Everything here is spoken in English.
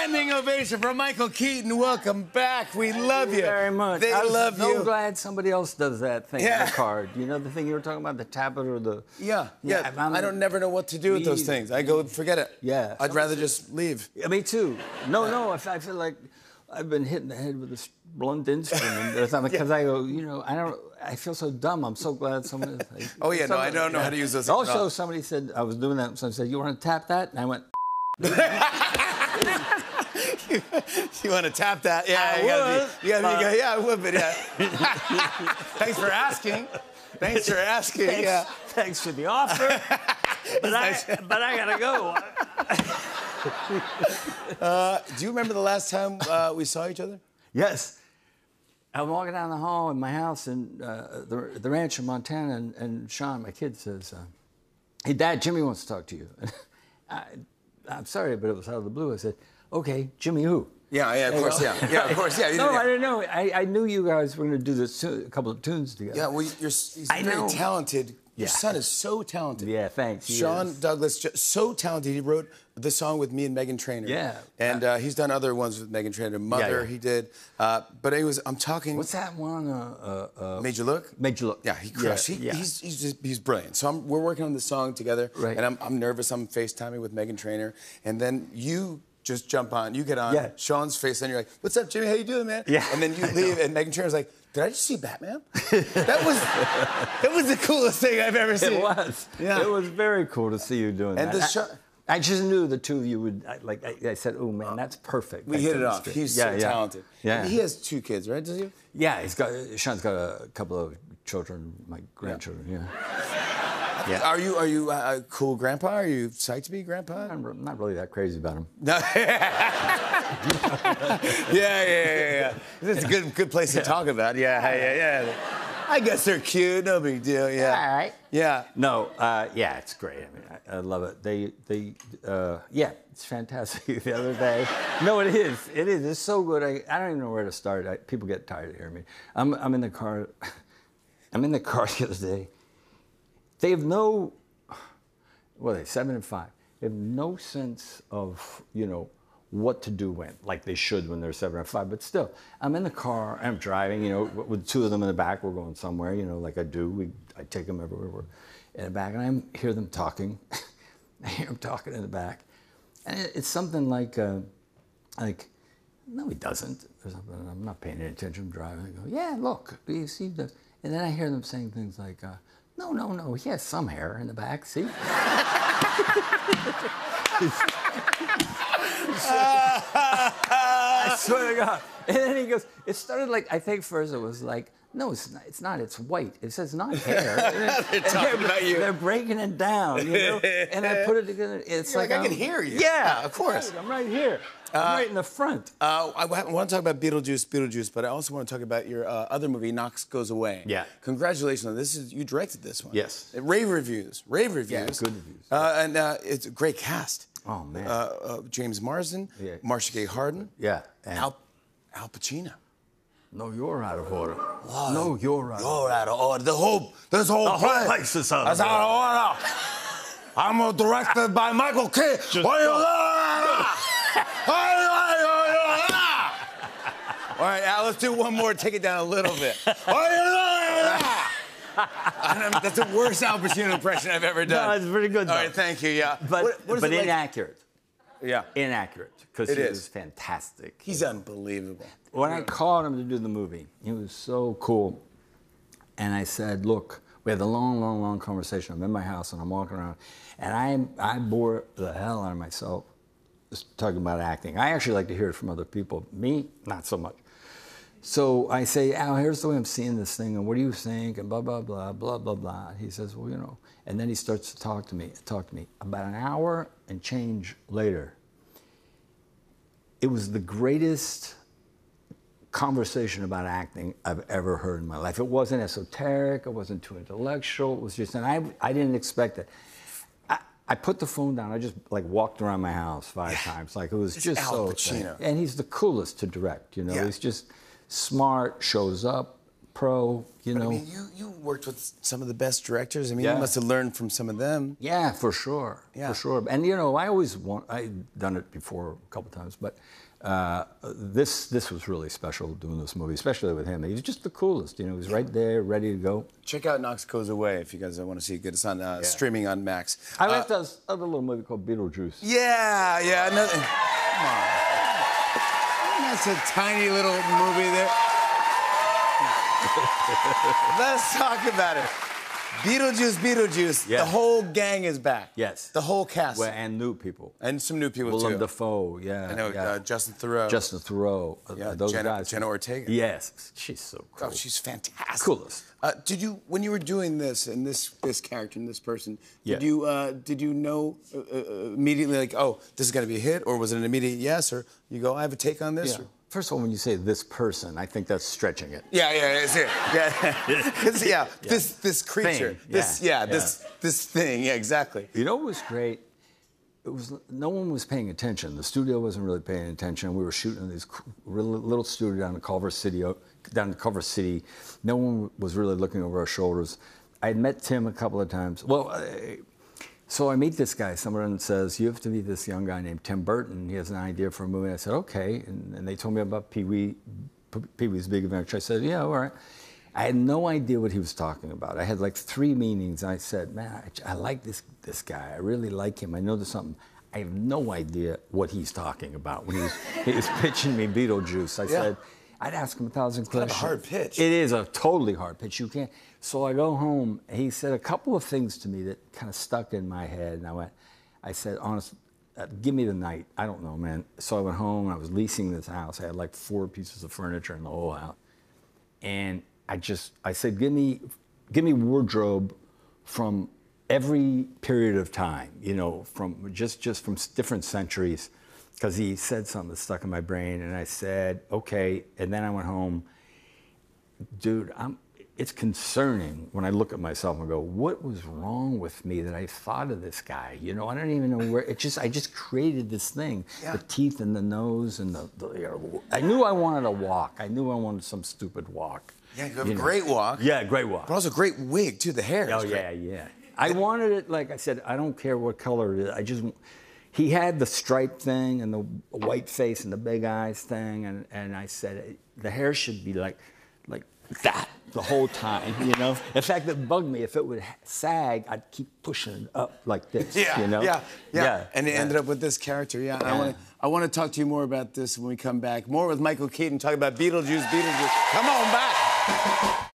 Standing ovation for Michael Keaton. Welcome back. We love you. Very much. They love you. I'm so glad somebody else does that thing Yeah. on the card. You know the thing you were talking about, the tablet or the... Yeah. I don't never know what to do with those things. I go, forget it. Yeah. I'd rather just leave. Yeah, me too. No, I feel like I've been hitting the head with this blunt instrument or something because I go, I feel so dumb. I'm so glad someone... Oh, yeah, no, I don't know how to use those things. Also, somebody said, I was doing that, someone said, you want to tap that? And I went... You want to tap that? Yeah, I would, but yeah. Thanks for asking. Thanks for asking. Thanks for the offer. but I gotta go. Do you remember the last time we saw each other? Yes. I'm walking down the hall in my house in the ranch in Montana, and Sean, my kid, says, "Hey, Dad, Jimmy wants to talk to you." I'm sorry, but it was out of the blue. I said, "Okay, Jimmy who?" Yeah, of course, yeah, of course, yeah. No, I didn't know. I knew you guys were going to do this a couple of tunes together. Yeah, well, he's very talented. Your son is so talented. Yeah, thanks. Sean Douglas, so talented. He wrote the song with me and Meghan Trainor. Yeah. And he's done other ones with Meghan Trainor. Mother, he did. But anyways, I'm talking... What's that one? Made You Look? Made You Look. Yeah, he crushed. He's brilliant. So we're working on the song together. Right. And I'm nervous. I'm FaceTiming with Meghan Trainor. And then you... just jump on. You get on Sean's face, and you're like, "What's up, Jimmy? How you doing, man?" Yeah. And then you leave, and Meghan Trainor's like, "Did I just see Batman?" that was the coolest thing I've ever seen. It was. Yeah. It was very cool to see you doing that. I just knew the two of you would, I said, "Oh, man, that's perfect." We hit it off. He's so talented. Yeah. And he has 2 kids, right? Does he? Yeah, Sean's got a couple of children, my grandchildren, Yeah. Are you a cool grandpa? Are you psyched to be grandpa? I'm not really that crazy about him. No. yeah. This is a good place to talk about. Yeah. I guess they're cute. No big deal. Yeah. All right. Yeah. No. It's great. I mean, I love it. It's fantastic. The other day. No, it is. It is. It's so good. I don't even know where to start. People get tired of hearing me. I'm in the car. I'm in the car the other day. They have no, they're 7 and 5. They have no sense of, what to do when, like they should when they're 7 or 5. But still, I'm in the car, I'm driving, with 2 of them in the back. We're going somewhere, like I do. I take them everywhere. We're in the back, and I hear them talking. I hear them talking in the back. And it's something like, no, he doesn't, or something. I'm not paying any attention, I'm driving. I go, yeah, look, do you see this? And then I hear them saying things like, no, he has some hair in the back, see? I swear to God. And then he goes, it started I think first it was like, no, it's not, it's white. It says not hair. They're talking about you. They're breaking it down, And I put it together, it's I can hear you. Yeah, of course. I'm right here. I'm right in the front. I want to talk about Beetlejuice, but I also want to talk about your other movie, Knox Goes Away. Yeah. Congratulations. You directed this one. Yes. Rave reviews. Yeah, good reviews. And it's a great cast. Oh, man. James Marsden, Marcia Gay Harden. Yeah. And Al Pacino. No, you're out of order. No, you're out of order. You're out of order. This whole place is out of order. I'm directed by Michael Keaton. All right, Al, let's do one more. Take it down a little bit. That's the worst Al Pacino impression I've ever done. No, it's pretty good, though. All right, thank you, yeah. But what is it inaccurate. Yeah. Inaccurate, because he was fantastic. He's unbelievable. When I called him to do the movie, he was so cool. And I said, look, we had a long conversation. I'm in my house, and I'm walking around. And I bore the hell out of myself just talking about acting. I actually like to hear it from other people. Me, not so much. So I say, Al, here's the way I'm seeing this thing, and what do you think, and blah, blah, blah, blah, blah, blah. He says, well, and then he starts to talk to me. About an hour and change later, it was the greatest conversation about acting I've ever heard in my life. It wasn't esoteric, it wasn't too intellectual, it was just, and I didn't expect it. I put the phone down, I just walked around my house 5 times. It was just Al so Pacino. And he's the coolest to direct, He's just smart, shows up, pro, you know. I mean, you worked with some of the best directors. I mean, Yeah. you must have learned from some of them. Yeah, for sure. Yeah. For sure. And you know, I've done it before a couple times, but this was really special doing this movie, especially with him. He was just the coolest. You know, he was right there, ready to go. Check out Knox Goes Away if you guys want to see it. Good. It's on streaming on Max. I like this other little movie called Beetlejuice. Yeah. Another, come on. That's a tiny little movie there. Let's talk about it. Beetlejuice. Yeah. The whole gang is back. Yes. The whole cast. Well, and new people. And some new people Willem too. Dafoe, yeah. I know yeah. Justin Theroux. Justin Theroux. Those guys. Jenna Ortega. Yes, she's so cool. Oh, she's fantastic. Coolest. Did you, when you were doing this and this character and this person, Yeah. did you know immediately like, oh, this is gonna be a hit, or was it an immediate yes, or you go, I have a take on this? Yeah. Or? First of all, when you say this person, I think that's stretching it. Yeah, it's it. Yeah, this creature, Thing. this thing. Yeah, exactly. You know what was great? It was no one was paying attention. The studio wasn't really paying attention. We were shooting in this little studio down in Culver City. No one was really looking over our shoulders. I had met Tim a couple of times. Well, so I meet this guy. Someone says, you have to meet this young guy named Tim Burton. He has an idea for a movie. I said, okay. And they told me about Pee-wee's Big Adventure. I said, yeah, all right. I had no idea what he was talking about. I had like 3 meetings. I said, man, I like this guy. I really like him. I know there's something. I have no idea what he's talking about. When he was pitching me Beetlejuice, I said, I'd ask him 1,000 questions. It's kind of a hard pitch. It is a totally hard pitch. You can't. So I go home. He said a couple of things to me that kind of stuck in my head. And I said, honestly, give me the night. I don't know, man. So I went home. I was leasing this house. I had like 4 pieces of furniture in the whole house. And I said, give me wardrobe from every period of time, you know, from just from different centuries, because he said something that stuck in my brain, and I said, okay, and then I went home, dude, it's concerning when I look at myself and go, what was wrong with me that I thought of this guy? You know, I don't even know where, I just created this thing, the teeth and the nose and I knew I wanted a walk. I knew I wanted some stupid walk. Yeah, you have a great walk. Yeah, great walk. But also great wig, too, the hair. Oh, yeah. I wanted it, like I said, I don't care what color it is. He had the stripe thing and the white face and the big eyes thing, and I said, the hair should be like that the whole time, you know? In fact, it bugged me. If it would sag, I'd keep pushing it up like this, you know? Yeah. And it ended up with this character, I want to talk to you more about this when we come back. More with Michael Keaton, talking about Beetlejuice. Come on back.